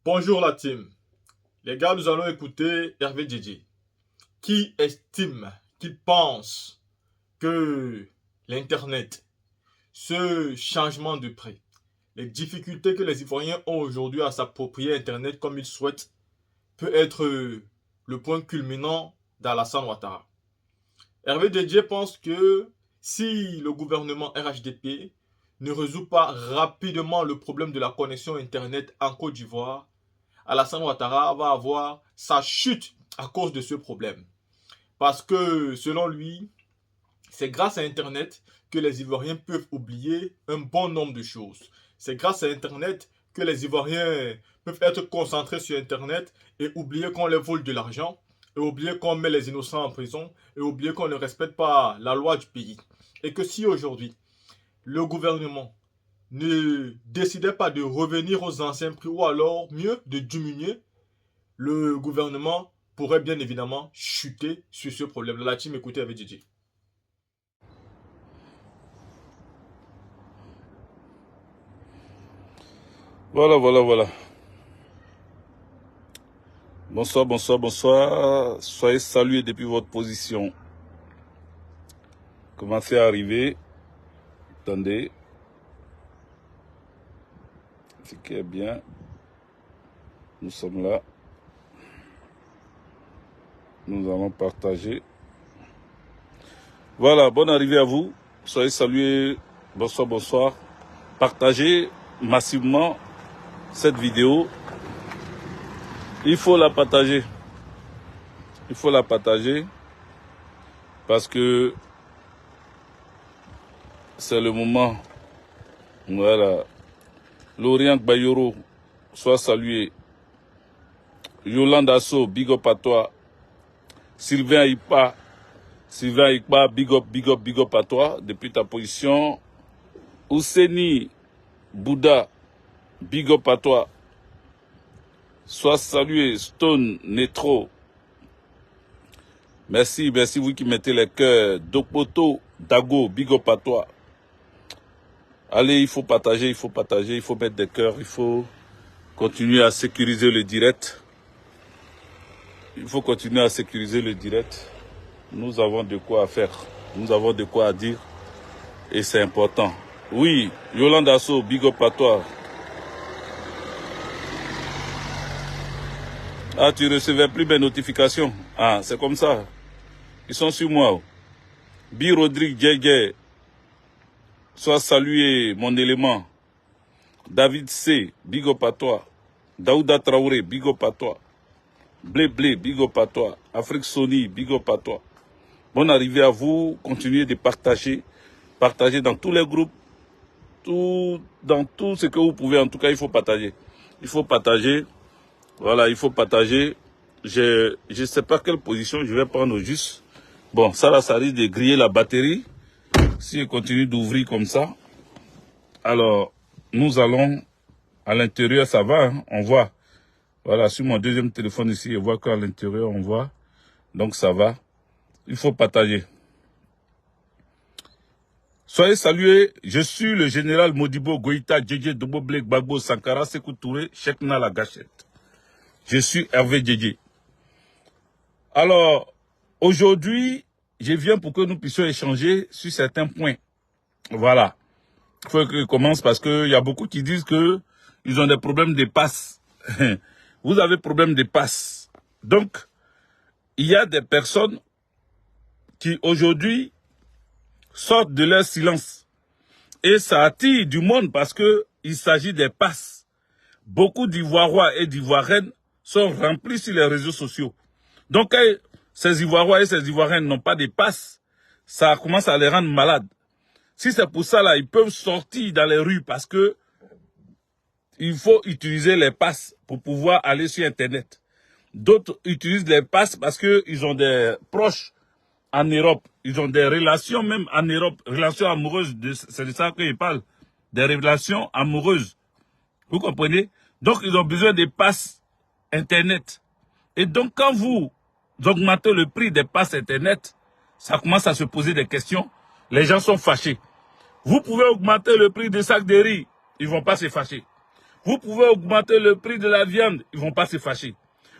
Bonjour la team. Les gars, nous allons écouter Hervé Djedje, qui estime, qui pense que l'Internet, ce changement de prix, les difficultés que les Ivoiriens ont aujourd'hui à s'approprier Internet comme ils souhaitent, peut être le point culminant d'Alassane Ouattara. Hervé Djedje pense que si le gouvernement RHDP ne résout pas rapidement le problème de la connexion Internet en Côte d'Ivoire, Alassane Ouattara va avoir sa chute à cause de ce problème. Parce que, selon lui, c'est grâce à Internet que les Ivoiriens peuvent oublier un bon nombre de choses. C'est grâce à Internet que les Ivoiriens peuvent être concentrés sur Internet et oublier qu'on les vole de l'argent, et oublier qu'on met les innocents en prison, et oublier qu'on ne respecte pas la loi du pays. Et que si aujourd'hui, le gouvernement ne décidait pas de revenir aux anciens prix ou alors mieux de diminuer, le gouvernement pourrait bien évidemment chuter sur ce problème. La team, écoutez avec Djedje. Voilà. Bonsoir. Soyez salués depuis votre position. Commencez à arriver. Attendez. Ce qui est bien. Nous sommes là. Nous allons partager. Voilà, bonne arrivée à vous. Soyez salués. Bonsoir. Partagez massivement cette vidéo. Il faut la partager. Parce que c'est le moment. Voilà. Laurent Bayoro, sois salué. Yolande Asso, big up à toi. Sylvain Ipa, big up à toi depuis ta position. Ouseni Bouddha, big up à toi. Sois salué. Stone Netro. Merci vous qui mettez les cœurs. Dokpoto Dago, big up à toi. Allez, il faut partager, il faut mettre des cœurs, il faut continuer à sécuriser le direct. Nous avons de quoi faire, nous avons de quoi dire et c'est important. Oui, Yolande Asso, big up à toi. Ah, tu recevais plus mes notifications. Ah, c'est comme ça. Ils sont sur moi. Bi Rodrigue Djedje, sois salué, mon élément. David C, big up à toi. Daouda Traoré, big up à toi. Blé, big up à toi. Afrique Sony, big up à toi. Bonne arrivée à vous. Continuez de partager. Partagez dans tous les groupes. Dans tout ce que vous pouvez. En tout cas, il faut partager. Voilà, il faut partager. Je ne sais pas quelle position je vais prendre au juste. Bon, ça risque de griller la batterie. Si je continue d'ouvrir comme ça. Alors, nous allons à l'intérieur, ça va, hein, on voit. Voilà, sur mon deuxième téléphone ici, je vois qu'à l'intérieur, on voit. Donc, ça va. Il faut partager. Soyez salués. Je suis le général Modibo Goïta Djedje Dobo Blek Bagbo Sankara Sekou Touré Chekna la gâchette. Je suis Hervé Djedje. Alors, aujourd'hui, je viens pour que nous puissions échanger sur certains points. Voilà. Il faut que je commence parce qu'il y a beaucoup qui disent que ils ont des problèmes de passe. Vous avez problème de passe. Donc, il y a des personnes qui aujourd'hui sortent de leur silence. Et ça attire du monde parce que il s'agit des passes. Beaucoup d'Ivoirois et d'Ivoiriennes sont remplis sur les réseaux sociaux. Donc, quand ces Ivoirois et ces Ivoiriennes n'ont pas de passes, ça commence à les rendre malades. Si c'est pour ça, là, ils peuvent sortir dans les rues parce que il faut utiliser les passes pour pouvoir aller sur Internet. D'autres utilisent les passes parce qu'ils ont des proches en Europe. Ils ont des relations même en Europe. Relations amoureuses. C'est de ça que je parle. Des relations amoureuses. Vous comprenez? Donc, ils ont besoin des passes Internet. Et donc, quand vous augmentez le prix des passes Internet, ça commence à se poser des questions. Les gens sont fâchés. Vous pouvez augmenter le prix des sacs de riz. Ils ne vont pas se fâcher. Vous pouvez augmenter le prix de la viande, ils ne vont pas se fâcher.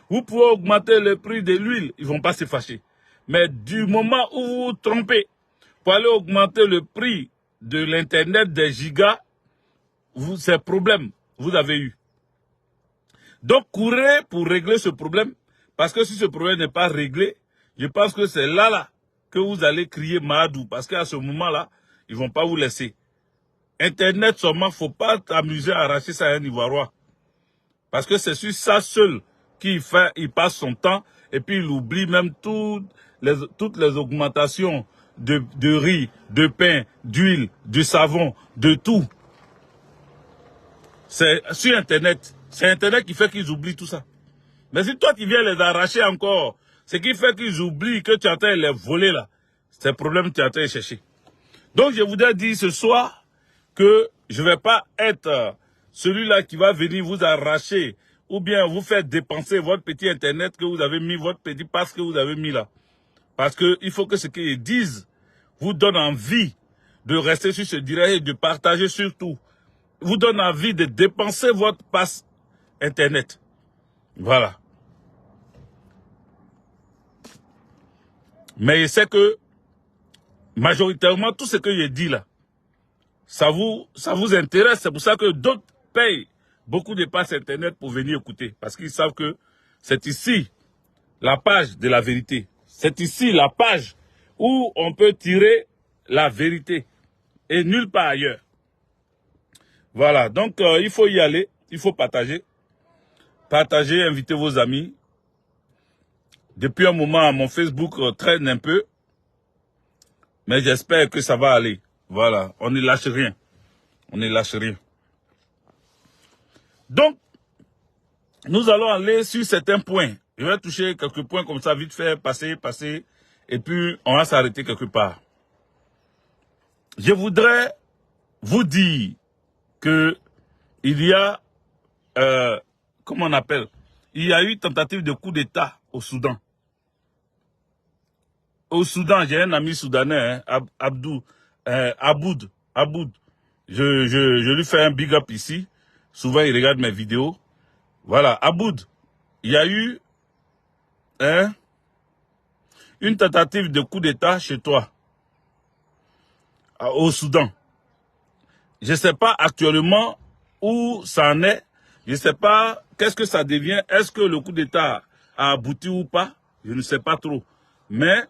Vous pouvez augmenter le prix de l'huile, ils ne vont pas se fâcher. Mais du moment où vous vous trompez pour aller augmenter le prix de l'Internet des gigas, c'est problème, vous avez eu. Donc, courez pour régler ce problème, parce que si ce problème n'est pas réglé, je pense que c'est là que vous allez crier Mahadou, parce qu'à ce moment-là, ils ne vont pas vous laisser. Internet seulement, il ne faut pas t'amuser à arracher ça à un Ivoirien. Parce que c'est sur ça seul qu'il passe son temps, et puis il oublie même toutes les augmentations de riz, de pain, d'huile, de savon, de tout. C'est sur Internet. C'est Internet qui fait qu'ils oublient tout ça. Mais si toi, tu viens les arracher encore, ce qui fait qu'ils oublient que tu es en train de les voler là, c'est le problème que tu es en train de chercher. Donc, je voudrais dire ce soir que je ne vais pas être celui-là qui va venir vous arracher ou bien vous faire dépenser votre petit Internet que vous avez mis, votre petit pass que vous avez mis là. Parce qu'il faut que ce qu'ils disent vous donne envie de rester sur ce direct et de partager surtout. Vous donne envie de dépenser votre pass Internet. Voilà. Mais c'est que, majoritairement, tout ce que j'ai dit là, ça vous intéresse. C'est pour ça que d'autres payent beaucoup de passes Internet pour venir écouter. Parce qu'ils savent que c'est ici la page de la vérité. C'est ici la page où on peut tirer la vérité. Et nulle part ailleurs. Voilà. Donc, il faut y aller. Il faut partager. Partagez, invitez vos amis. Depuis un moment, mon Facebook traîne un peu. Mais j'espère que ça va aller. Voilà, on ne lâche rien. On ne lâche rien. Donc, nous allons aller sur certains points. Je vais toucher quelques points comme ça, vite fait, passer. Et puis, on va s'arrêter quelque part. Je voudrais vous dire que il y a... comment on appelle? Il y a eu tentative de coup d'État au Soudan. Au Soudan, j'ai un ami soudanais, hein, Aboud. Je lui fais un big up ici. Souvent, il regarde mes vidéos. Voilà, Aboud, il y a eu une tentative de coup d'État chez toi, au Soudan. Je ne sais pas actuellement où ça en est. Je ne sais pas qu'est-ce que ça devient. Est-ce que le coup d'État a abouti ou pas? Je ne sais pas trop. Mais,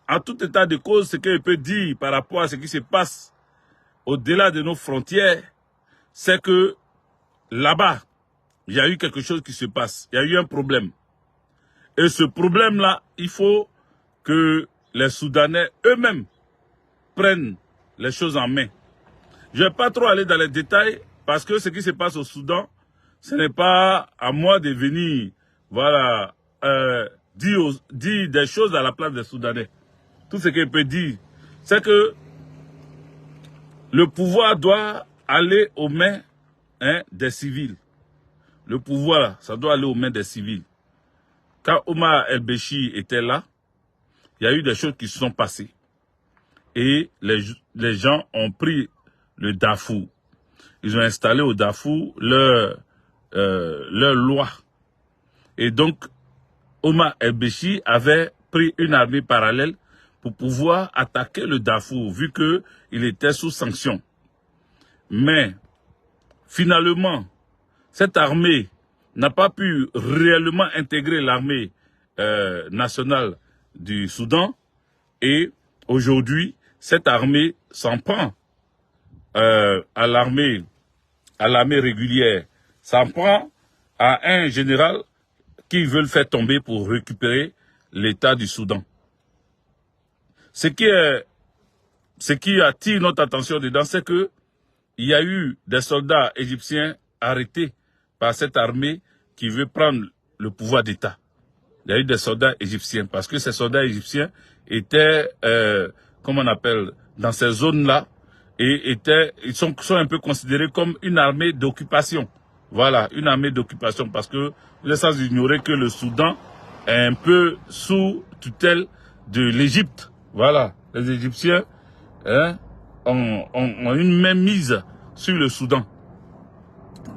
en tout état de cause, ce que je peux dire par rapport à ce qui se passe au-delà de nos frontières, c'est que là-bas, il y a eu quelque chose qui se passe. Il y a eu un problème. Et ce problème-là, il faut que les Soudanais eux-mêmes prennent les choses en main. Je ne vais pas trop aller dans les détails parce que ce qui se passe au Soudan, ce n'est pas à moi de venir, voilà, dire des choses à la place des Soudanais. Tout ce que je peux dire, c'est que le pouvoir doit aller aux mains des civils. Le pouvoir, ça doit aller aux mains des civils. Quand Omar El-Béchir était là, il y a eu des choses qui se sont passées. Et les gens ont pris le Darfour. Ils ont installé au Darfour leur loi. Et donc, Omar El-Béchir avait pris une armée parallèle pour pouvoir attaquer le Darfour, vu qu'il était sous sanction. Mais, finalement, cette armée n'a pas pu réellement intégrer l'armée nationale du Soudan. Et aujourd'hui, cette armée s'en prend à l'armée régulière, s'en prend à un général qui veut le faire tomber pour récupérer l'État du Soudan. Ce qui attire notre attention dedans, c'est que il y a eu des soldats égyptiens arrêtés par cette armée qui veut prendre le pouvoir d'État. Il y a eu des soldats égyptiens, parce que ces soldats égyptiens étaient, comment on appelle, dans ces zones-là, et ils sont un peu considérés comme une armée d'occupation. Voilà, une armée d'occupation, parce que vous êtes sans ignorer que le Soudan est un peu sous tutelle de l'Égypte. Voilà, les Égyptiens ont une mainmise sur le Soudan.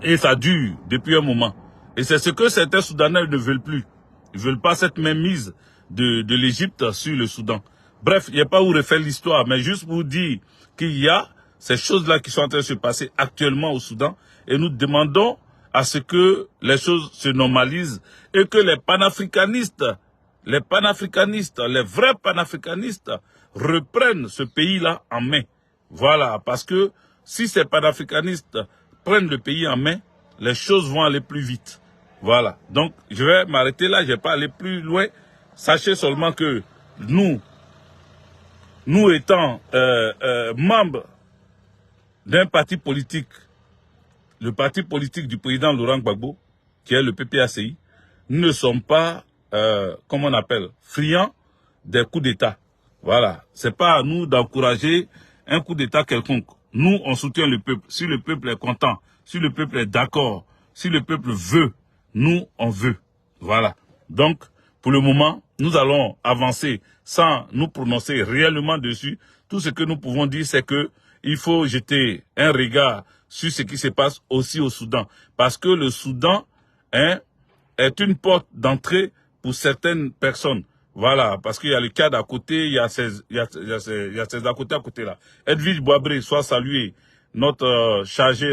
Et ça dure depuis un moment. Et c'est ce que certains Soudanais ne veulent plus. Ils ne veulent pas cette même mise de l'Égypte sur le Soudan. Bref, il n'y a pas où refaire l'histoire, mais juste pour dire qu'il y a ces choses-là qui sont en train de se passer actuellement au Soudan. Et nous demandons à ce que les choses se normalisent et que les panafricanistes, les vrais panafricanistes reprennent ce pays-là en main. Voilà, parce que si ces panafricanistes prennent le pays en main, les choses vont aller plus vite. Voilà, donc je vais m'arrêter là, je ne vais pas aller plus loin. Sachez seulement que nous étant membres d'un parti politique, le parti politique du président Laurent Gbagbo, qui est le PPACI, nous ne sommes pas, comment on appelle, friands des coups d'État. Voilà, c'est pas à nous d'encourager un coup d'État quelconque. Nous, on soutient le peuple. Si le peuple est content, si le peuple est d'accord, si le peuple veut, nous, on veut. Voilà. Donc, pour le moment, nous allons avancer sans nous prononcer réellement dessus. Tout ce que nous pouvons dire, c'est que il faut jeter un regard sur ce qui se passe aussi au Soudan. Parce que le Soudan est une porte d'entrée pour certaines personnes. Voilà, parce qu'il y a le cadre à côté, il y a ces à côté là. Edwige Boabré, soit salué, notre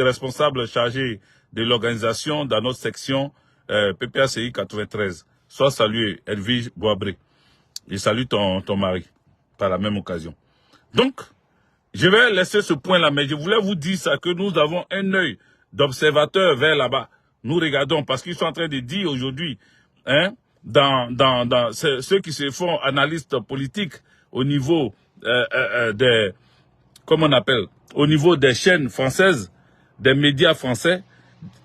responsable chargé de l'organisation dans notre section PPACI 93. Soit salué, Edwige Boabré. Et salue ton mari, par la même occasion. Donc, je vais laisser ce point-là, mais je voulais vous dire ça, que nous avons un œil d'observateur vers là-bas. Nous regardons, parce qu'ils sont en train de dire aujourd'hui, dans ceux qui se font analystes politiques au niveau des, comment on appelle, au niveau des chaînes françaises, des médias français,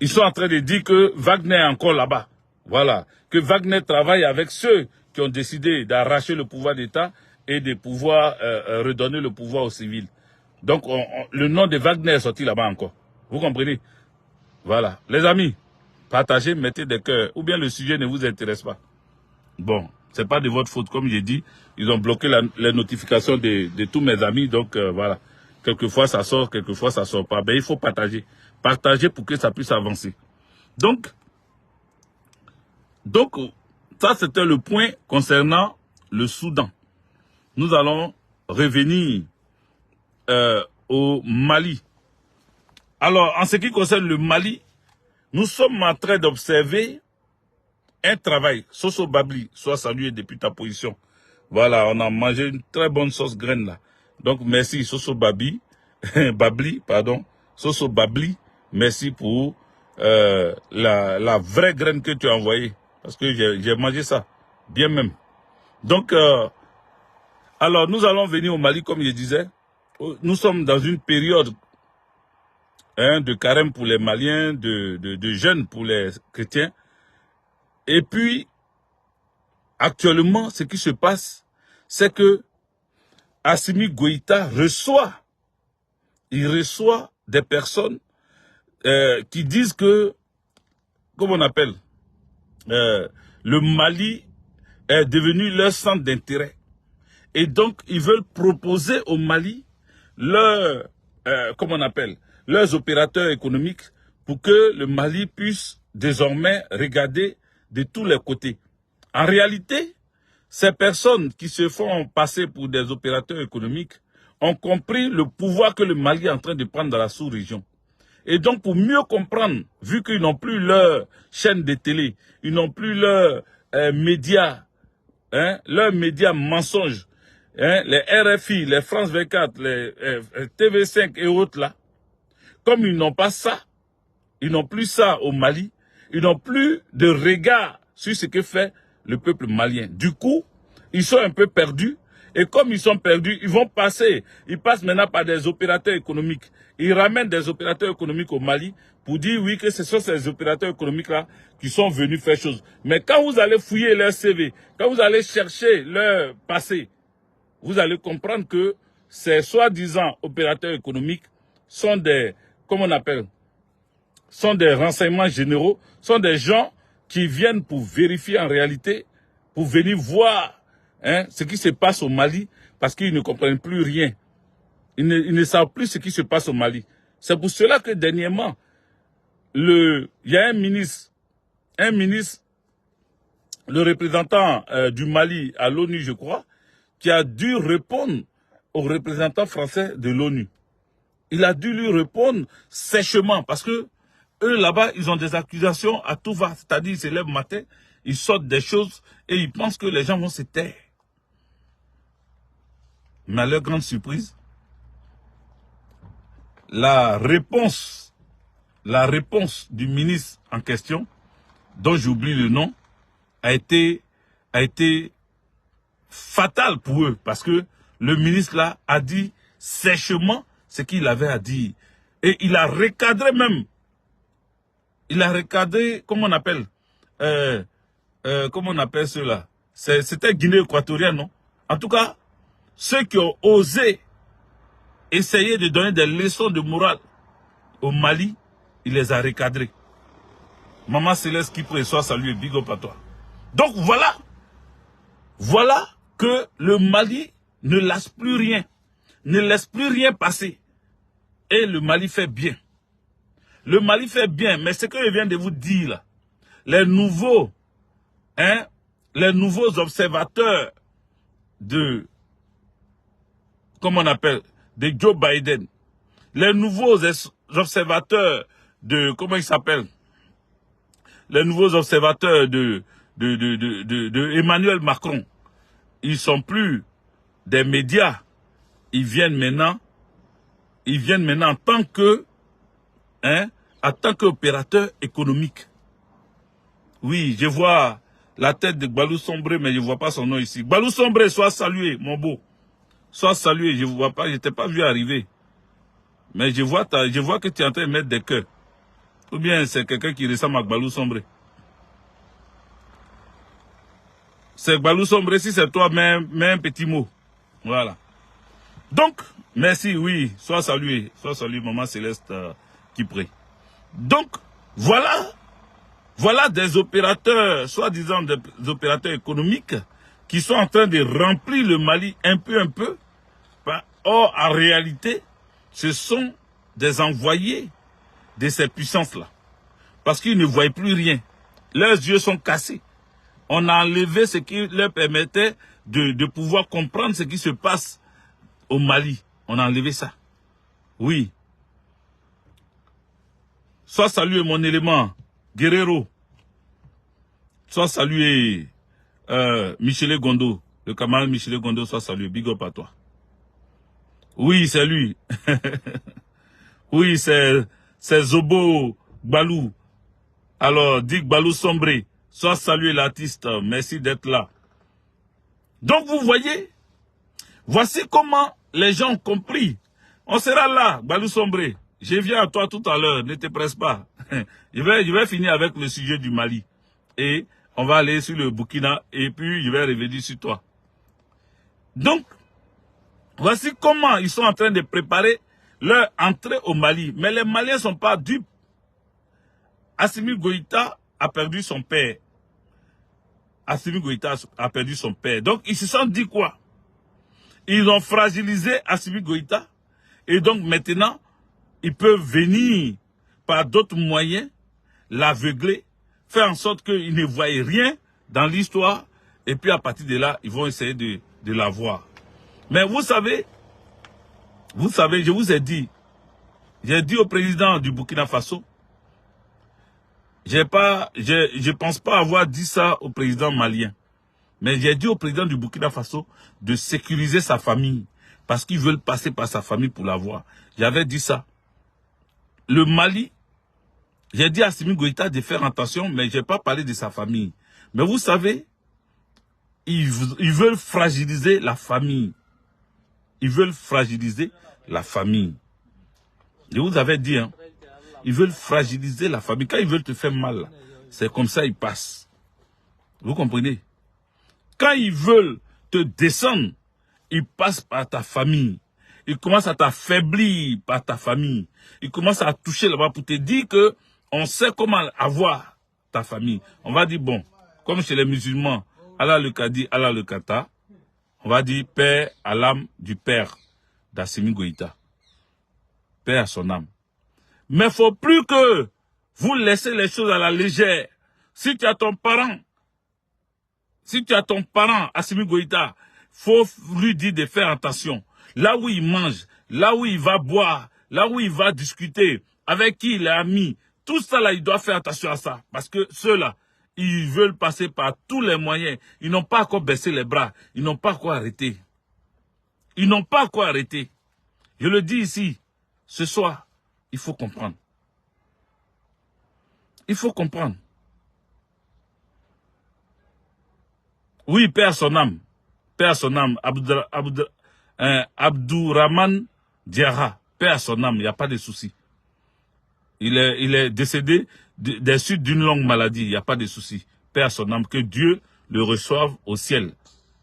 ils sont en train de dire que Wagner est encore là-bas. Voilà, que Wagner travaille avec ceux qui ont décidé d'arracher le pouvoir d'État et de pouvoir redonner le pouvoir aux civils. Donc, le nom de Wagner est sorti là-bas encore. Vous comprenez? Voilà. Les amis, partagez, mettez des cœurs. Ou bien le sujet ne vous intéresse pas. Bon, c'est pas de votre faute. Comme j'ai dit, ils ont bloqué les notifications de tous mes amis. Donc, voilà. Quelquefois, ça sort, quelquefois, ça sort pas. Ben, il faut partager. Partager pour que ça puisse avancer. Donc ça, c'était le point concernant le Soudan. Nous allons revenir au Mali. Alors, en ce qui concerne le Mali, nous sommes en train d'observer un travail. Soso Babli, soit salué depuis ta position. Voilà, on a mangé une très bonne sauce graine là. Donc, merci Soso Babli, pardon. Soso Babli, merci pour la vraie graine que tu as envoyée. Parce que j'ai mangé ça, bien même. Donc, alors, nous allons venir au Mali, comme je disais. Nous sommes dans une période de carême pour les Maliens, de jeûne pour les chrétiens. Et puis, actuellement, ce qui se passe, c'est que Assimi Goïta reçoit des personnes qui disent que, comment on appelle, le Mali est devenu leur centre d'intérêt. Et donc, ils veulent proposer au Mali leurs opérateurs économiques pour que le Mali puisse désormais regarder de tous les côtés. En réalité, ces personnes qui se font passer pour des opérateurs économiques ont compris le pouvoir que le Mali est en train de prendre dans la sous-région. Et donc, pour mieux comprendre, vu qu'ils n'ont plus leur chaîne de télé, ils n'ont plus leurs médias, leurs médias mensonges, les RFI, les France 24, les TV5 et autres là, comme ils n'ont pas ça, ils n'ont plus ça au Mali, ils n'ont plus de regard sur ce que fait le peuple malien. Du coup, ils sont un peu perdus. Et comme ils sont perdus, ils passent maintenant par des opérateurs économiques. Ils ramènent des opérateurs économiques au Mali pour dire oui que ce sont ces opérateurs économiques-là qui sont venus faire chose. Mais quand vous allez fouiller leur CV, quand vous allez chercher leur passé, vous allez comprendre que ces soi-disant opérateurs économiques sont des, comment on appelle, sont des renseignements généraux, sont des gens qui viennent pour vérifier en réalité, pour venir voir ce qui se passe au Mali, parce qu'ils ne comprennent plus rien. Ils ne savent plus ce qui se passe au Mali. C'est pour cela que dernièrement, il y a un ministre, le représentant du Mali à l'ONU, je crois, qui a dû répondre au représentant français de l'ONU. Il a dû lui répondre sèchement parce que eux là-bas, ils ont des accusations à tout va. C'est-à-dire, ils se lèvent le matin, ils sortent des choses et ils pensent que les gens vont se taire. Mais à leur grande surprise, la réponse du ministre en question, dont j'oublie le nom, a été fatale pour eux parce que le ministre là a dit sèchement ce qu'il avait à dire. Et il a recadré même. Il a recadré, comment on appelle cela? C'était Guinée équatorienne, non? En tout cas, ceux qui ont osé essayer de donner des leçons de morale au Mali, il les a recadrés. Maman Céleste qui prie, soit saluée, big up à toi. Donc voilà que le Mali ne lâche plus rien, ne laisse plus rien passer. Et le Mali fait bien. Le Mali fait bien, mais ce que je viens de vous dire là, les nouveaux observateurs de, comment on appelle, de Joe Biden, les nouveaux observateurs de, comment ils s'appellent, les nouveaux observateurs de Emmanuel Macron, ils sont plus des médias, ils viennent maintenant en tant que, en tant qu'opérateur économique. Oui, je vois la tête de Gbalou Sombré, mais je ne vois pas son nom ici. Gbalou Sombré, sois salué, mon beau. Sois salué, je ne vois pas, je ne t'ai pas vu arriver. Mais je vois que tu es en train de mettre des cœurs. Ou bien c'est quelqu'un qui ressemble à Gbalou Sombré. C'est Gbalou Sombré, si c'est toi, mets un petit mot. Voilà. Donc, merci, oui, sois salué, maman Céleste qui prie. Donc, voilà des opérateurs, soi-disant des opérateurs économiques, qui sont en train de remplir le Mali un peu. Or, en réalité, ce sont des envoyés de ces puissances-là. Parce qu'ils ne voient plus rien. Leurs yeux sont cassés. On a enlevé ce qui leur permettait de pouvoir comprendre ce qui se passe au Mali. On a enlevé ça. Oui. Sois salué mon élément, Guerrero. Sois salué, Michel Gondo. Le camarade Michel Gondo, sois salué. Big up à toi. Oui, c'est lui. Oui, c'est Zobo Gbalou. Alors, dis Gbalou Sombré. Sois salué l'artiste. Merci d'être là. Donc, vous voyez, voici comment les gens ont compris. On sera là, Gbalou Sombré. Je viens à toi tout à l'heure, ne te presse pas. Je vais finir avec le sujet du Mali. Et on va aller sur le Burkina et puis je vais revenir sur toi. Donc, voici comment ils sont en train de préparer leur entrée au Mali. Mais les Maliens ne sont pas dupes. Assimi Goïta a perdu son père. Assimi Goïta a perdu son père. Donc, ils se sont dit quoi? Ils ont fragilisé Assimi Goïta. Et donc, maintenant, ils peuvent venir par d'autres moyens, l'aveugler, faire en sorte qu'il ne voie rien dans l'histoire. Et puis, à partir de là, ils vont essayer de la voir. Mais vous savez, je vous ai dit, j'ai dit au président du Burkina Faso, je pense pas avoir dit ça au président malien. Mais j'ai dit au président du Burkina Faso de sécuriser sa famille. Parce qu'ils veulent passer par sa famille pour la voir. J'avais dit ça. Le Mali, j'ai dit à Assimi Goïta de faire attention, mais je n'ai pas parlé de sa famille. Mais vous savez, ils veulent fragiliser la famille. Ils veulent fragiliser la famille. Je vous avais dit, hein, ils veulent fragiliser la famille. Quand ils veulent te faire mal, c'est comme ça ils passent. Vous comprenez? Quand ils veulent te descendre, ils passent par ta famille. Ils commencent à t'affaiblir par ta famille. Ils commencent à toucher là-bas pour te dire que on sait comment avoir ta famille. On va dire, bon, comme chez les musulmans, Allah le Kadi, Allah le Kata, on va dire Père à l'âme du père d'Assimi Goïta. Père à son âme. Mais il ne faut plus que Vous laissez les choses à la légère. Si tu as ton parent, Assimi Goïta, faut lui dire de faire attention. Là où il mange, là où il va boire, là où il va discuter, avec qui il est ami, tout ça là, il doit faire attention à ça. Parce que ceux-là, ils veulent passer par tous les moyens. Ils n'ont pas encore baissé les bras. Ils n'ont pas encore arrêté. Ils n'ont pas encore arrêté. Je le dis ici, ce soir, il faut comprendre. Il faut comprendre. Oui, père son âme, Abdourahman Diarra, père son âme, il n'y a pas de souci. Il est décédé des suites d'une longue maladie, il n'y a pas de souci. Père son âme, que Dieu le reçoive au ciel.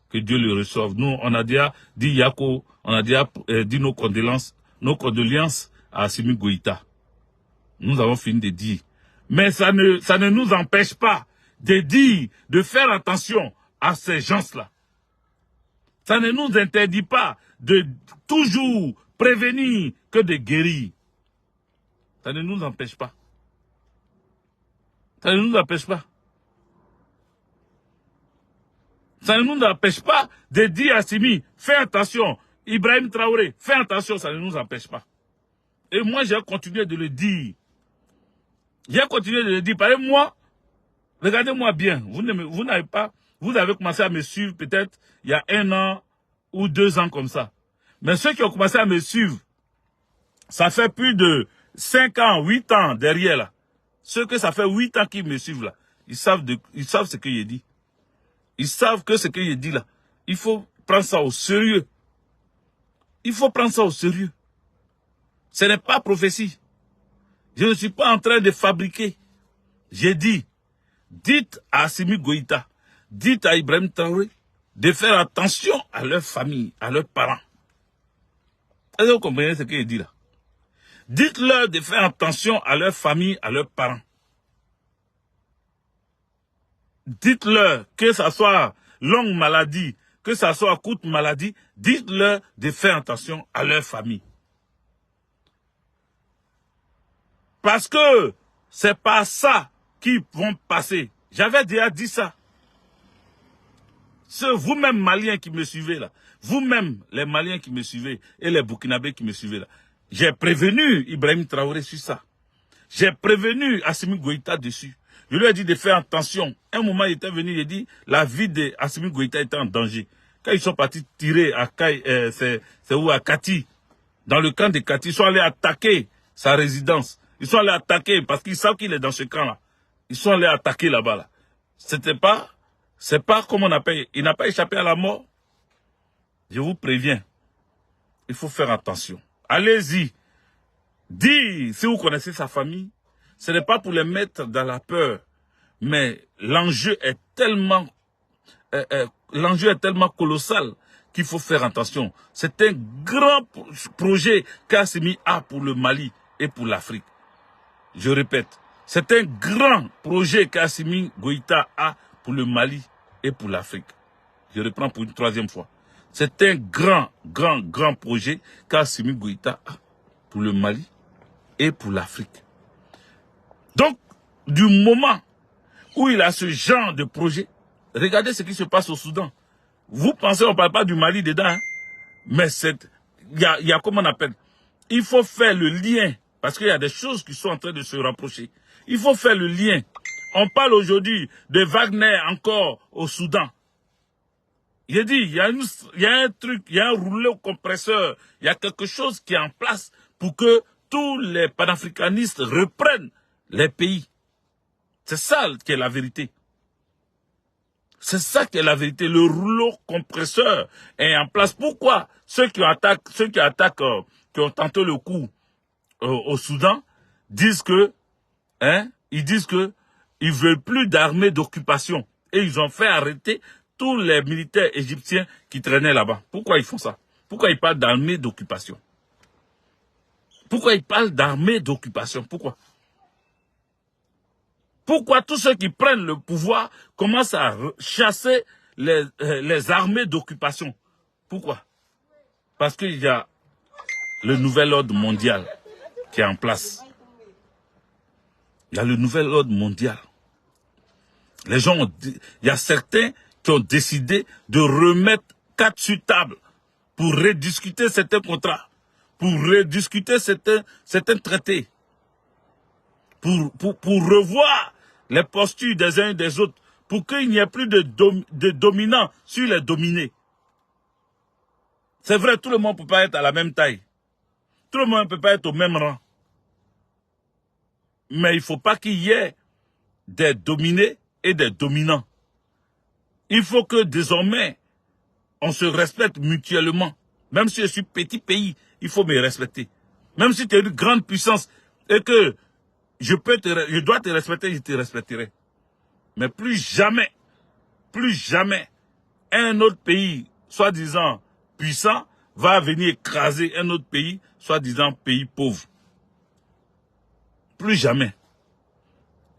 Que Dieu le reçoive. Nous, on a déjà dit Yako, on a déjà dit nos condoléances à Assimi Goïta. Nous avons fini de dire. Mais ça ne nous empêche pas de dire, de faire attention à ces gens-là. Ça ne nous interdit pas de toujours prévenir que de guérir. Ça ne nous empêche pas. Ça ne nous empêche pas. Ça ne nous empêche pas de dire à Assimi, fais attention. Ibrahim Traoré, fais attention, ça ne nous empêche pas. Et moi, j'ai continué de le dire. J'ai continué de le dire. Parce que moi, regardez-moi bien, vous n'avez pas, vous avez commencé à me suivre peut-être il y a 1 an ou 2 ans comme ça. Mais ceux qui ont commencé à me suivre, ça fait plus de 5 ans, 8 ans derrière là. Ceux que ça fait 8 ans qu'ils me suivent là, ils savent ce que j'ai dit. Ils savent que ce que j'ai dit là, il faut prendre ça au sérieux. Il faut prendre ça au sérieux. Ce n'est pas prophétie. Je ne suis pas en train de fabriquer. J'ai dit, dites à Assimi Goïta, dites à Ibrahim Traoré de faire attention à leur famille, à leurs parents. Est-ce que vous comprenez ce que j'ai dit là? Dites-leur de faire attention à leur famille, à leurs parents. Dites-leur que ça soit longue maladie, que ça soit courte maladie, dites-leur de faire attention à leur famille. Parce que c'est pas ça qui vont passer. J'avais déjà dit ça. C'est vous-même Maliens qui me suivez là. Vous-même les Maliens qui me suivez et les Burkinabés qui me suivez là. J'ai prévenu Ibrahim Traoré sur ça. J'ai prévenu Assimi Goïta dessus. Je lui ai dit de faire attention. Un moment, il était venu, il a dit la vie d'Assimi Goïta était en danger. Quand ils sont partis tirer à c'est où, à Kati, dans le camp de Kati, ils sont allés attaquer sa résidence. Ils sont allés attaquer parce qu'ils savent qu'il est dans ce camp-là. Ils sont allés attaquer là-bas. Là. C'est pas comme on appelle. Il n'a pas échappé à la mort. Je vous préviens. Il faut faire attention. Allez-y. Dis, si vous connaissez sa famille, ce n'est pas pour les mettre dans la peur, mais l'enjeu est tellement colossal qu'il faut faire attention. C'est un grand projet qu'Assimi a pour le Mali et pour l'Afrique. Je répète, c'est un grand projet qu'Assimi Goïta a pour le Mali et pour l'Afrique. Je reprends pour une 3e fois. C'est un grand projet qu'Assimi Goïta a pour le Mali et pour l'Afrique. Donc, du moment où il a ce genre de projet, regardez ce qui se passe au Soudan. Vous pensez qu'on ne parle pas du Mali dedans, hein? Mais il y a comment on appelle. Il faut faire le lien, parce qu'il y a des choses qui sont en train de se rapprocher. Il faut faire le lien. On parle aujourd'hui de Wagner encore au Soudan. J'ai dit, il y a un truc, il y a un rouleau compresseur, il y a quelque chose qui est en place pour que tous les panafricanistes reprennent les pays. C'est ça qui est la vérité. C'est ça qui est la vérité. Le rouleau compresseur est en place. Pourquoi ceux qui ont tenté le coup au Soudan, disent que, ils veulent plus d'armée d'occupation. Et ils ont fait arrêter tous les militaires égyptiens qui traînaient là-bas. Pourquoi ils font ça? Pourquoi ils parlent d'armée d'occupation? Pourquoi ils parlent d'armée d'occupation? Pourquoi tous ceux qui prennent le pouvoir commencent à chasser les armées d'occupation? Pourquoi? Parce qu'il y a le nouvel ordre mondial qui est en place. Il y a le nouvel ordre mondial. Les gens il y a certains qui ont décidé de remettre 4 sur table pour rediscuter certains contrats, pour rediscuter certains traités, pour revoir les postures des uns et des autres, pour qu'il n'y ait plus de dominants sur les dominés. C'est vrai, tout le monde ne peut pas être à la même taille. Tout le monde ne peut pas être au même rang. Mais il ne faut pas qu'il y ait des dominés et des dominants. Il faut que désormais, on se respecte mutuellement. Même si je suis petit pays, il faut me respecter. Même si tu es une grande puissance et que je dois te respecter, je te respecterai. Mais plus jamais, un autre pays, soi-disant puissant, va venir écraser un autre pays, soi-disant pays pauvre. Plus jamais.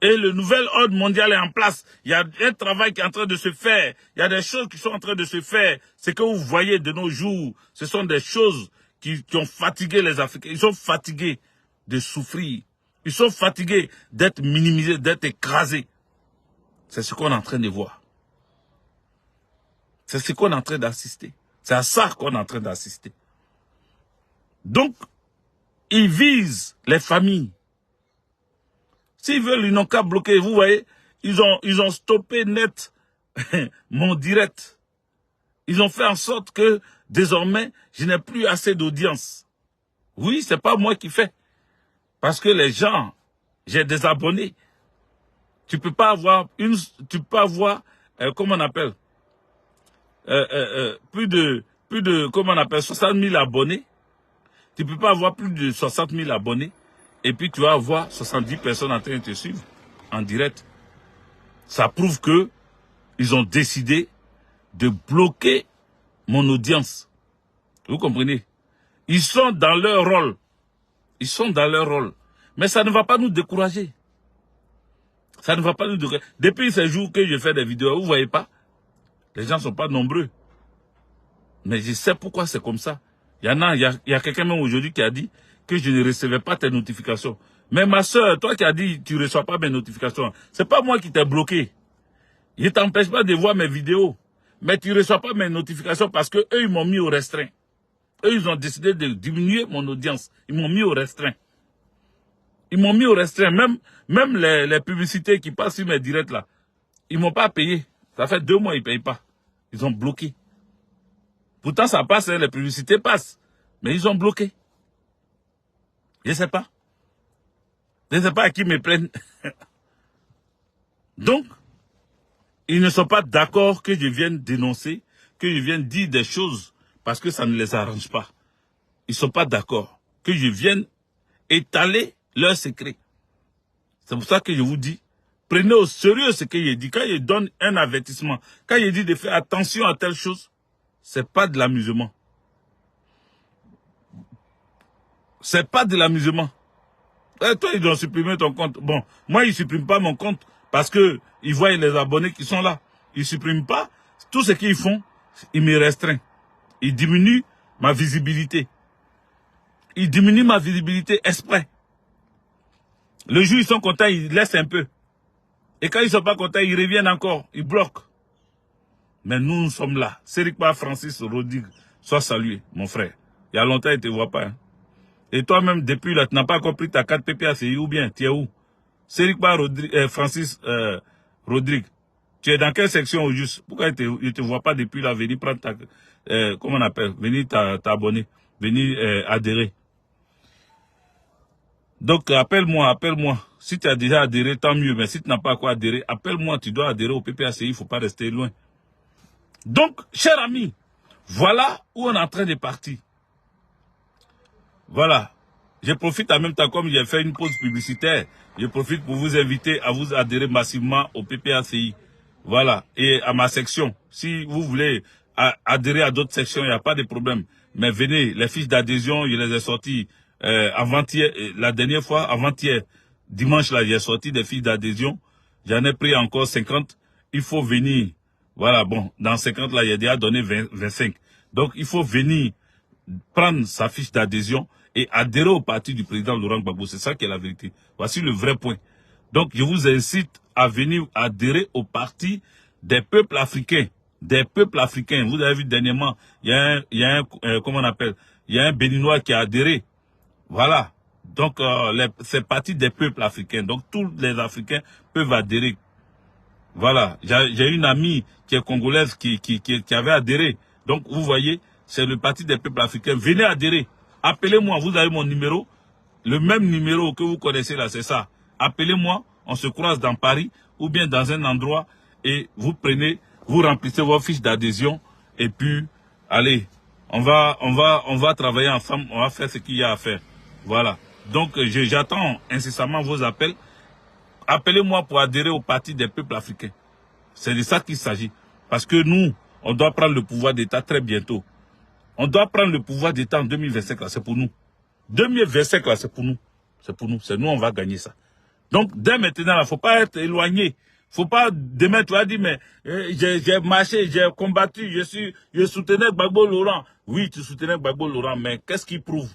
Et le nouvel ordre mondial est en place. Il y a un travail qui est en train de se faire. Il y a des choses qui sont en train de se faire. Ce que vous voyez de nos jours, ce sont des choses qui ont fatigué les Africains. Ils sont fatigués de souffrir. Ils sont fatigués d'être minimisés, d'être écrasés. C'est ce qu'on est en train de voir. C'est ce qu'on est en train d'assister. C'est à ça qu'on est en train d'assister. Donc, ils visent les familles. S'ils veulent, ils n'ont qu'à bloquer. Vous voyez, ils ont stoppé net mon direct. Ils ont fait en sorte que, désormais, je n'ai plus assez d'audience. Oui, c'est pas moi qui fais. Parce que les gens, j'ai des abonnés. Tu peux pas avoir comment on appelle, plus de, comment on appelle, 60 000 abonnés. Tu peux pas avoir plus de 60 000 abonnés. Et puis tu vas avoir 70 personnes en train de te suivre en direct. Ça prouve que ils ont décidé de bloquer mon audience. Vous comprenez? Ils sont dans leur rôle. Ils sont dans leur rôle. Mais ça ne va pas nous décourager. Ça ne va pas nous décourager. Depuis ces jours que je fais des vidéos, vous voyez pas? Les gens ne sont pas nombreux. Mais je sais pourquoi c'est comme ça. Il y a quelqu'un même aujourd'hui qui a dit que je ne recevais pas tes notifications. Mais ma soeur, toi qui as dit tu ne reçois pas mes notifications, c'est pas moi qui t'ai bloqué. Je ne t'empêche pas de voir mes vidéos. Mais tu ne reçois pas mes notifications parce que eux ils m'ont mis au restreint. Eux, ils ont décidé de diminuer mon audience. Ils m'ont mis au restreint. Ils m'ont mis au restreint. Même les publicités qui passent sur mes directs là, ils m'ont pas payé. Ça fait 2 mois, ils ne payent pas. Ils ont bloqué. Pourtant, ça passe, les publicités passent. Mais ils ont bloqué. Je ne sais pas. Je ne sais pas à qui me prennent. Donc, ils ne sont pas d'accord que je vienne dénoncer, que je vienne dire des choses parce que ça ne les arrange pas. Ils ne sont pas d'accord que je vienne étaler leurs secrets. C'est pour ça que je vous dis, prenez au sérieux ce que je dis. Quand je donne un avertissement, quand je dis de faire attention à telle chose, c'est pas de l'amusement. C'est pas de l'amusement. Toi, ils doivent supprimer ton compte. Bon, moi, ils ne suppriment pas mon compte parce que ils voient les abonnés qui sont là. Ils ne suppriment pas. Tout ce qu'ils font, ils me restreignent. Ils diminuent ma visibilité. Ils diminuent ma visibilité exprès. Le jour, ils sont contents, ils laissent un peu. Et quand ils ne sont pas contents, ils reviennent encore. Ils bloquent. Mais nous sommes là. Serikba Francis Rodrigue, sois salué, mon frère. Il y a longtemps, il ne te voit pas. Hein. Et toi-même, depuis là, tu n'as pas encore pris ta carte PPACI ou bien, tu es où? Serikba Francis Rodrigue, tu es dans quelle section au juste? Pourquoi il ne te voit pas depuis là, venir prendre ta... comment on appelle? Venir t'abonner, venir adhérer. Donc, appelle-moi. Si tu as déjà adhéré, tant mieux. Mais si tu n'as pas quoi adhérer, appelle-moi, tu dois adhérer au PPACI, il ne faut pas rester loin. Donc, chers amis, voilà où on est en train de partir. Voilà. Je profite en même temps, comme j'ai fait une pause publicitaire, je profite pour vous inviter à vous adhérer massivement au PPACI. Voilà. Et à ma section. Si vous voulez adhérer à d'autres sections, il n'y a pas de problème. Mais venez, les fiches d'adhésion, je les ai sorties avant-hier, la dernière fois, avant-hier, dimanche là, j'ai sorti des fiches d'adhésion. J'en ai pris encore 50. Il faut venir. Voilà, bon, dans 50 là, il a déjà donné 25. Donc, il faut venir prendre sa fiche d'adhésion et adhérer au parti du président Laurent Gbagbo. C'est ça qui est la vérité. Voici le vrai point. Donc, je vous incite à venir adhérer au parti des peuples africains. Des peuples africains. Vous avez vu dernièrement, il y a un comment on appelle, il y a un Béninois qui a adhéré. Voilà. Donc, c'est parti des peuples africains. Donc, tous les Africains peuvent adhérer. Voilà. J'ai une amie qui est congolaise qui avait adhéré. Donc, vous voyez, c'est le parti des peuples africains. Venez adhérer. Appelez-moi. Vous avez mon numéro. Le même numéro que vous connaissez là, c'est ça. Appelez-moi. On se croise dans Paris ou bien dans un endroit et vous prenez, vous remplissez vos fiches d'adhésion et puis, allez, on va travailler ensemble. On va faire ce qu'il y a à faire. Voilà. Donc, j'attends incessamment vos appels. Appelez-moi pour adhérer au parti des peuples africains. C'est de ça qu'il s'agit. Parce que nous, on doit prendre le pouvoir d'État très bientôt. On doit prendre le pouvoir d'État en 2025, là, c'est pour nous. 2025, là, c'est pour nous. C'est pour nous. C'est nous, on va gagner ça. Donc, dès maintenant, il ne faut pas être éloigné. Faut pas, demain, tu vas dire, mais j'ai marché, j'ai combattu, je soutenais Gbagbo Laurent. Oui, tu soutenais Gbagbo Laurent, mais qu'est-ce qui prouve?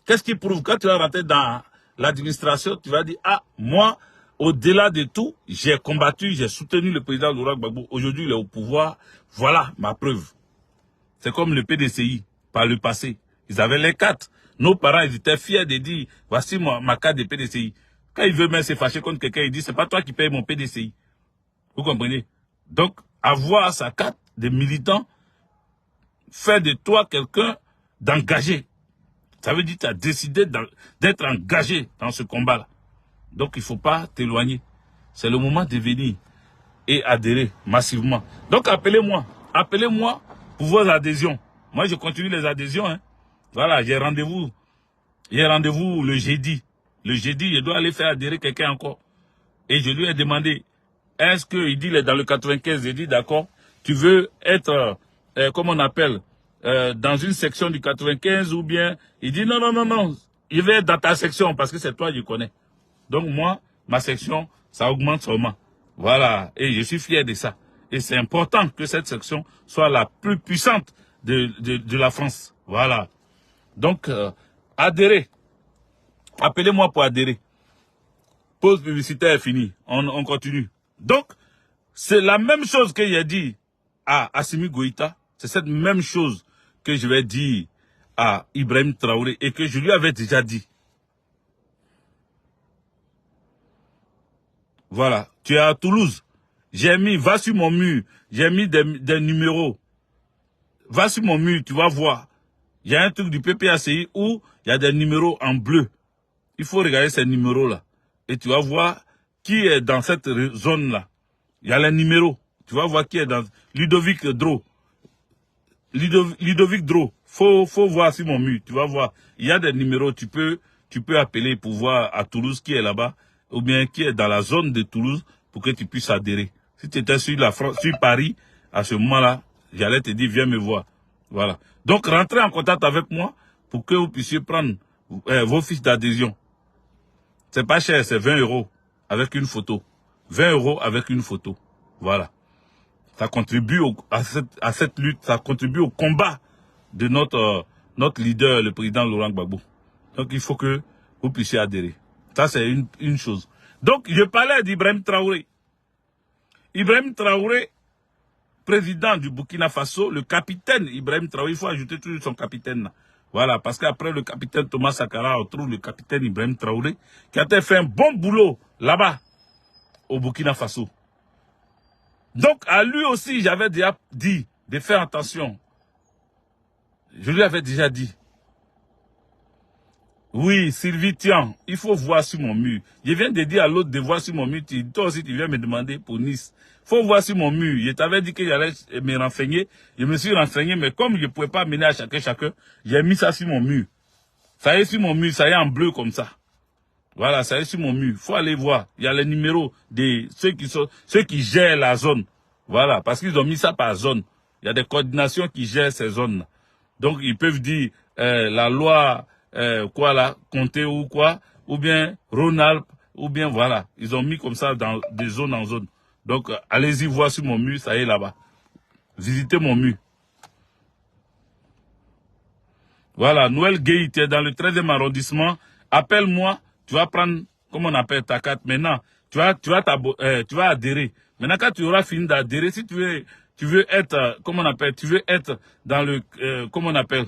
Qu'est-ce qui prouve? Quand tu vas rentrer dans l'administration, tu vas dire, ah, moi, au-delà de tout, j'ai combattu, j'ai soutenu le président Laurent Gbagbo. Aujourd'hui, il est au pouvoir. Voilà ma preuve. C'est comme le PDCI, par le passé. Ils avaient les cartes. Nos parents, ils étaient fiers de dire, voici ma carte de PDCI. Quand il veut même se fâcher contre quelqu'un, il dit, c'est pas toi qui payes mon PDCI. Vous comprenez? Donc, avoir sa carte de militant fait de toi quelqu'un d'engagé. Ça veut dire que tu as décidé d'être engagé dans ce combat-là. Donc, il ne faut pas t'éloigner. C'est le moment de venir et adhérer massivement. Donc, appelez-moi. Appelez-moi pour vos adhésions. Moi, je continue les adhésions. Hein. Voilà, j'ai rendez-vous. J'ai rendez-vous le jeudi. Le jeudi, je dois aller faire adhérer quelqu'un encore. Et je lui ai demandé, est-ce qu'il dit, il est dans le 95, j'ai dit, d'accord, tu veux être, comment on appelle, dans une section du 95 ou bien, il dit, non, non, non, non, il va être dans ta section parce que c'est toi, je connais. Donc moi, ma section, ça augmente seulement. Voilà, et je suis fier de ça. Et c'est important que cette section soit la plus puissante de la France. Voilà. Donc, adhérez. Appelez-moi pour adhérer. Pause publicitaire est finie. On continue. Donc, c'est la même chose que j'ai dit à Assimi Goïta. C'est cette même chose que je vais dire à Ibrahim Traoré et que je lui avais déjà dit. Voilà. Tu es à Toulouse. J'ai mis, va sur mon mur. J'ai mis des numéros. Va sur mon mur, tu vas voir. Il y a un truc du PPACI où il y a des numéros en bleu. Il faut regarder ces numéros-là. Et tu vas voir qui est dans cette zone-là. Il y a les numéros. Tu vas voir qui est dans... Ludovic Dro. Ludovic Dro. Faut voir sur mon mur. Tu vas voir. Il y a des numéros. Tu peux appeler pour voir à Toulouse qui est là-bas. Ou bien qui est dans la zone de Toulouse pour que tu puisses adhérer. Si tu étais sur Paris, à ce moment-là, j'allais te dire, viens me voir. Voilà. Donc, rentrez en contact avec moi pour que vous puissiez prendre vos fiches d'adhésion. C'est pas cher, c'est 20 € avec une photo. 20 € avec une photo. Voilà. Ça contribue à cette lutte, ça contribue au combat de notre leader, le président Laurent Gbagbo. Donc, il faut que vous puissiez adhérer. Ça, c'est une chose. Donc, je parlais d'Ibrahim Traoré. Ibrahim Traoré, président du Burkina Faso, le capitaine Ibrahim Traoré, il faut ajouter toujours son capitaine là. Voilà, parce qu'après le capitaine Thomas Sankara, on trouve le capitaine Ibrahim Traoré, qui a fait un bon boulot là-bas, au Burkina Faso. Donc, à lui aussi, j'avais déjà dit de faire attention. Je lui avais déjà dit. Oui, Sylvie, tiens, il faut voir sur mon mur. Je viens de dire à l'autre de voir sur mon mur. Toi aussi, tu viens me demander pour Nice. Faut voir sur mon mur. Je t'avais dit que j'allais me renseigner. Je me suis renseigné, mais comme je ne pouvais pas mener à chacun, j'ai mis ça sur mon mur. Ça y est sur mon mur, ça y est en bleu comme ça. Voilà, ça y est sur mon mur. Faut aller voir. Il y a les numéros de ceux qui gèrent la zone. Voilà, parce qu'ils ont mis ça par zone. Il y a des coordinations qui gèrent ces zones-là. Donc, ils peuvent dire la loi... quoi là, Comté ou quoi, ou bien Rhône-Alpes, ou bien voilà. Ils ont mis comme ça dans des zones en zone. Donc, allez-y voir sur mon mur, ça y est là-bas. Visitez mon mur. Voilà, Noël Gueye, tu es dans le 13e arrondissement. Appelle-moi, tu vas prendre comment on appelle ta carte. Maintenant, tu vas adhérer. Maintenant, quand tu auras fini d'adhérer, si tu veux être, comment on appelle, tu veux être dans le, comment on appelle,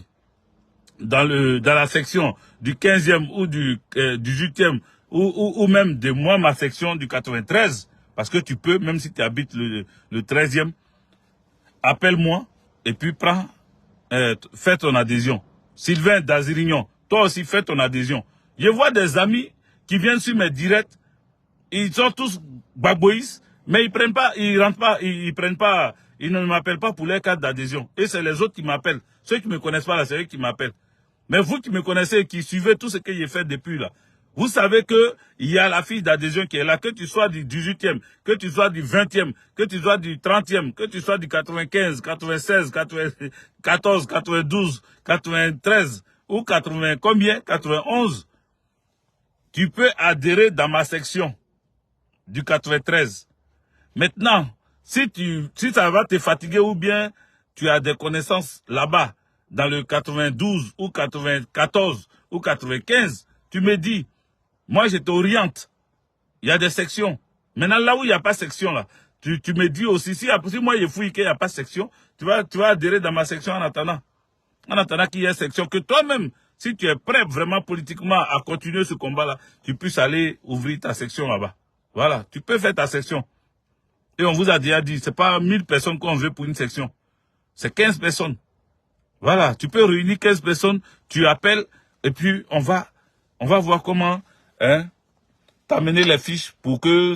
dans la section du 15e ou du 18e ou même de moi, ma section du 93, parce que tu peux, même si tu habites le 13e, appelle-moi et puis fais ton adhésion. Sylvain d'Azirignon, toi aussi fais ton adhésion. Je vois des amis qui viennent sur mes directs, ils sont tous bagboïs, mais ils prennent pas, ils rentrent pas, ils prennent pas, ils ne m'appellent pas pour les cartes d'adhésion. Et c'est les autres qui m'appellent. Ceux qui me connaissent pas là, c'est eux qui m'appellent. Mais vous qui me connaissez et qui suivez tout ce que j'ai fait depuis là, vous savez que il y a la fiche d'adhésion qui est là, que tu sois du 18e, que tu sois du 20e, que tu sois du 30e, que tu sois du 95, 96, 94, 92, 93 ou 80, combien? 91. Tu peux adhérer dans ma section du 93. Maintenant, si ça va te fatiguer ou bien tu as des connaissances là-bas, dans le 92 ou 94 ou 95, tu me dis, moi je t'oriente. Il y a des sections. Maintenant, là où il n'y a pas de section, là, tu me dis aussi, si moi je fouille qu'il n'y a pas de section, tu vas adhérer dans ma section en attendant. En attendant qu'il y ait une section, que toi-même, si tu es prêt vraiment politiquement à continuer ce combat-là, tu puisses aller ouvrir ta section là-bas. Voilà, tu peux faire ta section. Et on vous a déjà dit, c'est pas 1000 personnes qu'on veut pour une section. C'est 15 personnes. Voilà, tu peux réunir 15 personnes, tu appelles, et puis on va voir comment t'amener les fiches pour que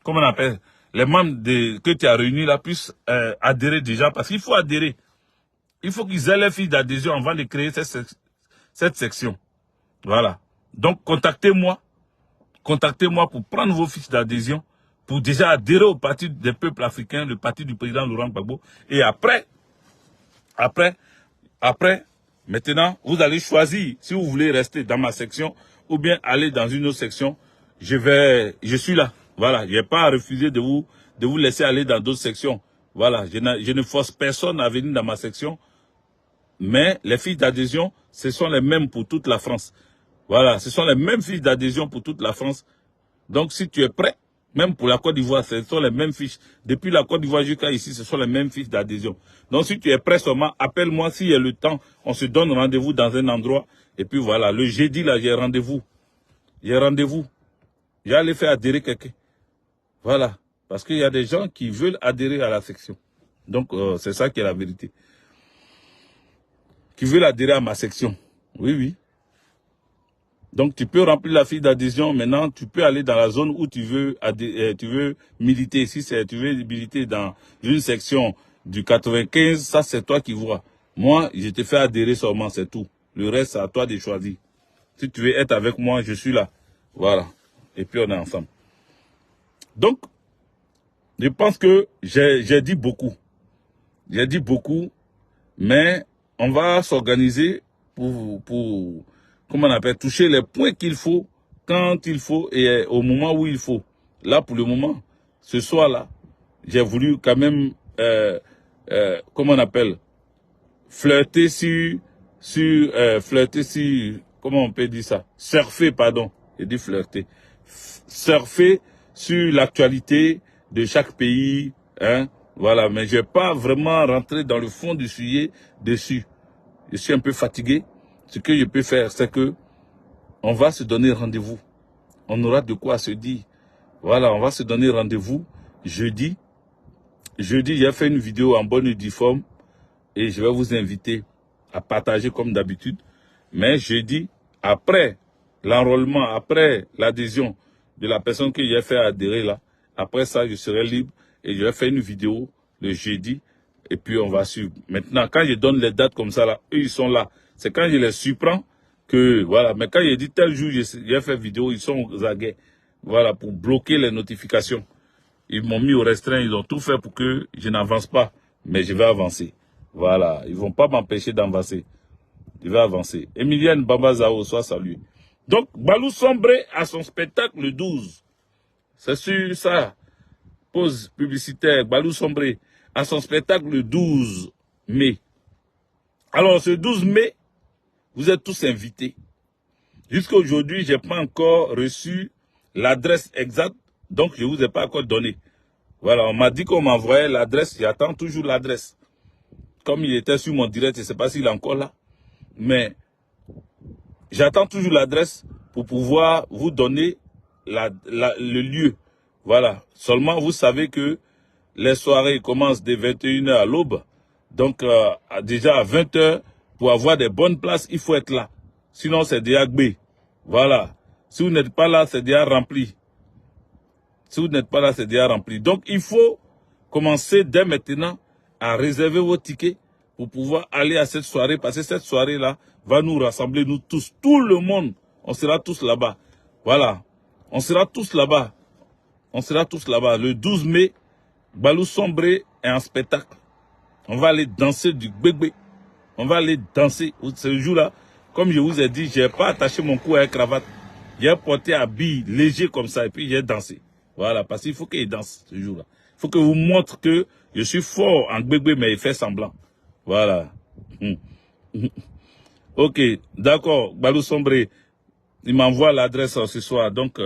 comment on appelle, les membres que tu as réunis là puissent adhérer déjà, parce qu'il faut adhérer. Il faut qu'ils aient les fiches d'adhésion avant de créer cette section. Voilà. Donc, contactez-moi pour prendre vos fiches d'adhésion, pour déjà adhérer au Parti des peuples africains, le parti du président Laurent Gbagbo. Et après, maintenant, vous allez choisir si vous voulez rester dans ma section ou bien aller dans une autre section. Je suis là. Voilà. Je n'ai pas refusé de vous laisser aller dans d'autres sections. Voilà. Je ne force personne à venir dans ma section. Mais les fiches d'adhésion, ce sont les mêmes pour toute la France. Voilà. Ce sont les mêmes fiches d'adhésion pour toute la France. Donc, si tu es prêt, même pour la Côte d'Ivoire, ce sont les mêmes fiches. Depuis la Côte d'Ivoire jusqu'à ici, ce sont les mêmes fiches d'adhésion. Donc, si tu es prêt seulement, appelle-moi s'il y a le temps. On se donne rendez-vous dans un endroit. Et puis voilà, le jeudi, là, j'ai rendez-vous. J'ai allé faire adhérer quelqu'un. Voilà. Parce qu'il y a des gens qui veulent adhérer à la section. Donc, c'est ça qui est la vérité. Qui veulent adhérer à ma section. Oui, oui. Donc, tu peux remplir la fiche d'adhésion. Maintenant, tu peux aller dans la zone où tu veux militer. Si tu veux militer dans une section du 95, ça, c'est toi qui vois. Moi, je te fais adhérer seulement, c'est tout. Le reste, c'est à toi de choisir. Si tu veux être avec moi, je suis là. Voilà. Et puis, on est ensemble. Donc, je pense que j'ai dit beaucoup. J'ai dit beaucoup, mais on va s'organiser pour comment on appelle, toucher les points qu'il faut, quand il faut et au moment où il faut. Là, pour le moment, ce soir-là, j'ai voulu quand même, comment on appelle, flirter sur, comment on peut dire ça, surfer, pardon, j'ai dit flirter, surfer sur l'actualité de chaque pays, hein, voilà, mais je vais pas vraiment rentrer dans le fond du sujet dessus. Je suis un peu fatigué. Ce que je peux faire, c'est que on va se donner rendez-vous. On aura de quoi se dire. Voilà, on va se donner rendez-vous jeudi. Jeudi, j'ai fait une vidéo en bonne et due forme et je vais vous inviter à partager comme d'habitude. Mais jeudi, après l'enrôlement, après l'adhésion de la personne que j'ai fait adhérer là, après ça, je serai libre et je vais faire une vidéo le jeudi et puis on va suivre. Maintenant, quand je donne les dates comme ça là, eux ils sont là. C'est quand je les surprends que, voilà, mais quand j'ai dit tel jour, j'ai fait vidéo, ils sont aux aguets. Voilà, pour bloquer les notifications. Ils m'ont mis au restreint, ils ont tout fait pour que je n'avance pas. Mais je vais avancer. Voilà, ils vont pas m'empêcher d'avancer. Je vais avancer. Emilienne Bambazao, soit salué. Donc, Balou Sombré a son spectacle le 12. C'est sur ça. Pause publicitaire. Balou Sombré a son spectacle le 12 mai. Alors, ce 12 mai, vous êtes tous invités. Jusqu'à aujourd'hui, je n'ai pas encore reçu l'adresse exacte, donc je ne vous ai pas encore donné. Voilà, on m'a dit qu'on m'envoyait l'adresse, j'attends toujours l'adresse. Comme il était sur mon direct, je ne sais pas s'il est encore là, mais j'attends toujours l'adresse pour pouvoir vous donner le lieu. Voilà, seulement vous savez que les soirées commencent dès 21h à l'aube, donc déjà à 20h, pour avoir des bonnes places, il faut être là. Sinon, c'est déjà gbé. Voilà. Si vous n'êtes pas là, c'est déjà rempli. Si vous n'êtes pas là, c'est déjà rempli. Donc, il faut commencer dès maintenant à réserver vos tickets pour pouvoir aller à cette soirée. Parce que cette soirée-là va nous rassembler, nous tous. Tout le monde, on sera tous là-bas. Voilà. On sera tous là-bas. On sera tous là-bas. Le 12 mai, Balou Sombré est en spectacle. On va aller danser du gbégbé. On va aller danser ce jour-là. Comme je vous ai dit, je n'ai pas attaché mon cou à une cravate. J'ai porté un habit léger comme ça et puis j'ai dansé. Voilà, parce qu'il faut qu'il danse ce jour-là. Il faut que vous montre que je suis fort en gbégbé, mais il fait semblant. Voilà. Ok, d'accord. Balou Sombré, il m'envoie l'adresse ce soir. Donc,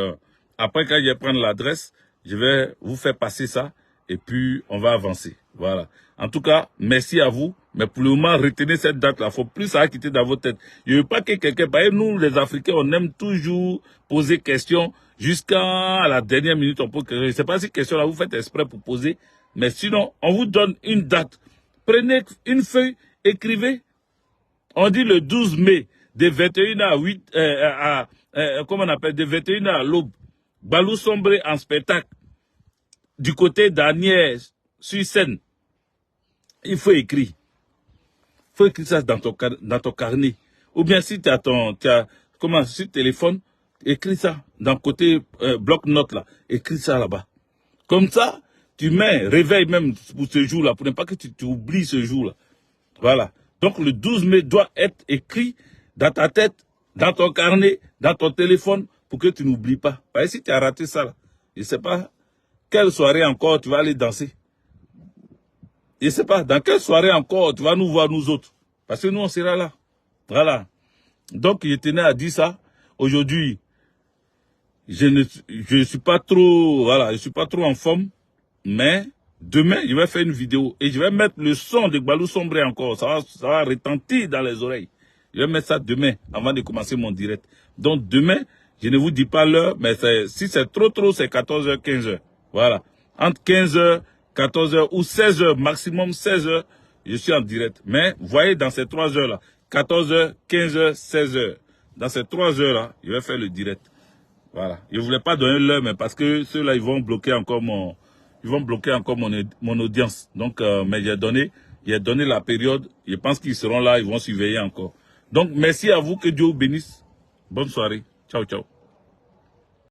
après quand je vais prendre l'adresse, je vais vous faire passer ça et puis on va avancer. Voilà. En tout cas, merci à vous. Mais pour le moment, retenez cette date-là. Il faut plus ça quitter dans votre tête. Je ne veux pas que quelqu'un... Nous, les Africains, on aime toujours poser questions jusqu'à la dernière minute. On pose question. Je ne sais pas si question-là, vous faites exprès pour poser. Mais sinon, on vous donne une date. Prenez une feuille, écrivez. On dit le 12 mai, de 21h à 8... comment on appelle? De 21h à l'aube. Balou Sombré en spectacle. Du côté d'Agnès, sur scène. Il faut écrire. Il faut écrire ça dans ton carnet. Ou bien si tu as sur téléphone, écris ça dans le côté bloc-notes là. Écris ça là-bas. Comme ça, tu mets, réveille même pour ce jour-là, pour ne pas que tu oublies ce jour-là. Voilà. Donc le 12 mai doit être écrit dans ta tête, dans ton carnet, dans ton téléphone, pour que tu n'oublies pas. Parce que si tu as raté ça là, je ne sais pas quelle soirée encore tu vas aller danser. Je ne sais pas, dans quelle soirée encore tu vas nous voir nous autres. Parce que nous, on sera là. Voilà. Donc, je tenais à dire ça. Aujourd'hui, je suis pas trop, voilà, je suis pas trop en forme. Mais, demain, je vais faire une vidéo. Et je vais mettre le son de Balou Sombré encore. Ça va retentir dans les oreilles. Je vais mettre ça demain, avant de commencer mon direct. Donc, demain, je ne vous dis pas l'heure, mais si c'est trop, c'est 14h, 15h. Voilà. Entre 15h, 14h ou 16h, maximum 16h, je suis en direct. Mais, voyez, dans ces 3 heures-là, 14h, 15h, 16h, dans ces 3 heures-là, je vais faire le direct. Voilà. Je ne voulais pas donner l'heure, mais parce que ceux-là, ils vont bloquer encore mon audience. Donc, mais j'ai donné la période. Je pense qu'ils seront là, ils vont surveiller encore. Donc, merci à vous, que Dieu vous bénisse. Bonne soirée. Ciao, ciao.